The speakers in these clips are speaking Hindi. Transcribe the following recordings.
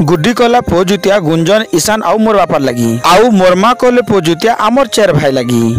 गुड्डी कला पो जुतिया गुंजन ईशान आउ मोर बापार लगी आउ मोरमा कले पो जुतिया आमर चार भाई लगी।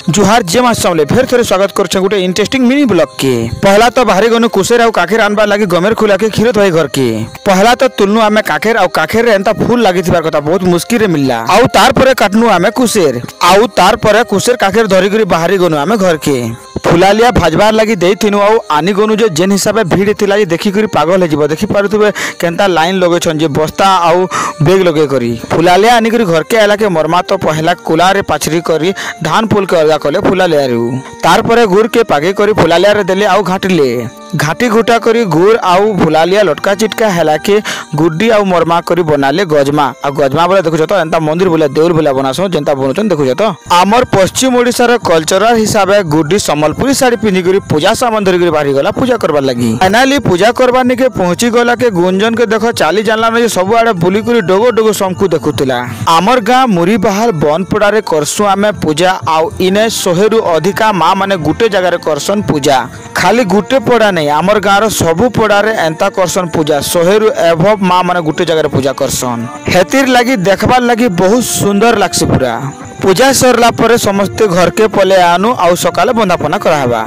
जुहार जे मासले फिर थोड़े स्वागत कर गोटे इंटरेस्टिंग मिनी ब्लॉग के। पहला तो बाहरी गनु कुसेर आउ काखेर आनबा लगी गमेर खुला के खीरत भाई घर के। पहला तो तुलनु आमे काखेर आउ काखेर रे एंता फूल लागि थिबार कथा बहुत मुश्किल रे मिलला आउ तार परे काटनु आमे कुसेर आउ तार परे कुसेर काखेर धरी करी बाहरी गनु आमे घर के। फुलालिया भाजबार लगी देथिनु आउ आनी गनु जे जेन हिसाब भीड़ थिला जे देखि करी पागल हे जिवो। देखि पारुथबे केनता लाइन लगे छन जे बस्ता आउ बेग लगे करी। फुलालिया आनी करी घर के आला के मरमा तो पहला कुला रे पाछरी करी धान फूल के अलगा कले फुलालिया रू। तार परे गुड़ के पागे करी फुलालिया रे देले आउ घाटले घाटी घुटा करी गुड़ आउ फुलालिया लटका चिटका हेला के गुड्डी आउ मरमा करी बनाले गजमा आ गजमा बोले देखु तो एंता मंदिर बोले देउल बोले बनासो जेंता बनउछन देखु तो। आमर पश्चिम ओडिसा रे कल्चरल हिसाबे गुड्डी संबलपुरी साड़ी पिन्ही करी पूजा सामान धरी करी बाहरी गला पूजा करबा लगी। फाइनली पूजा करबा निके पहुंची गला के गुंजन के देखो चाली जानला न सब आड़े बुली करी डगो डगो समकु देखुतिला। आमर गां मुरी बहाल बनपड़ा रे करसु आमे पूजा आउ इने 100 रु अधिका मां माने गुटे जगह रे करसन पूजा। खाली गुटे पड़ा नहीं आमर गाँव सबू पड़ा रे एंता करसन पूजा 100 रु एभव माँ माने गुटे जगह रे पूजा करसन। हेतिर लगी देखबार लगी बहुत सुंदर लागसी। पूरा पूजा सरला परे समस्ते घर के पले आनु आउ सकाले बंदापना कराबा।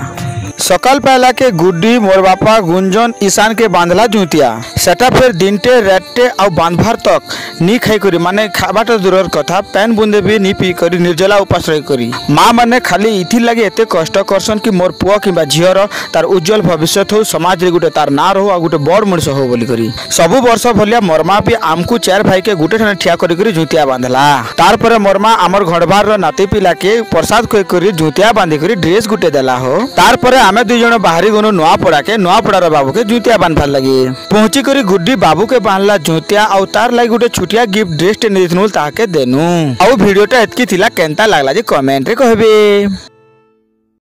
सकाल पहला के गुड्डी मोर बापा गुंजन ईशान के बांधला जुतिया सेटा फिर दिनटे रेटे आउ बांधभार तक नी खाई करी माने खाबाटा दूरर कथा पैन बुंदे भी नी पी करी निर्जला उपास रही करी। माँ माने खाली इथि लगे एते कष्ट करसन कि मोर पुआ किंबा झियर तार उज्जवल भविष्य हो समाज रे गुटे तार ना रहो आ गुटे बड़ मनुष्य हो बोली करी। सबु वर्ष भलिया मोरमा भी आमकु 4 भाई के गुटे ठाने ठिया करी करी जुतिया बांधला। तार परे मोरमा आमर घड़बार रो नाती पिला के प्रसाद खोई करी जुतिया बांधी करी ड्रेस गुटे देला हो। तार परे आमे 2 जण बाहरी गनु नुआपड़ा बाबू के जुतिया बांधबार लगी। पहुंची करी गुड्डी बाबू के बांधला जुतिया आउ तार लागि गुटे छुटिया गिफ्ट ड्रेस टे नेथनुल ताके देनु। आउ वीडियोटा एतकी थिला केनता लागला जे कमेंट रे कहबे।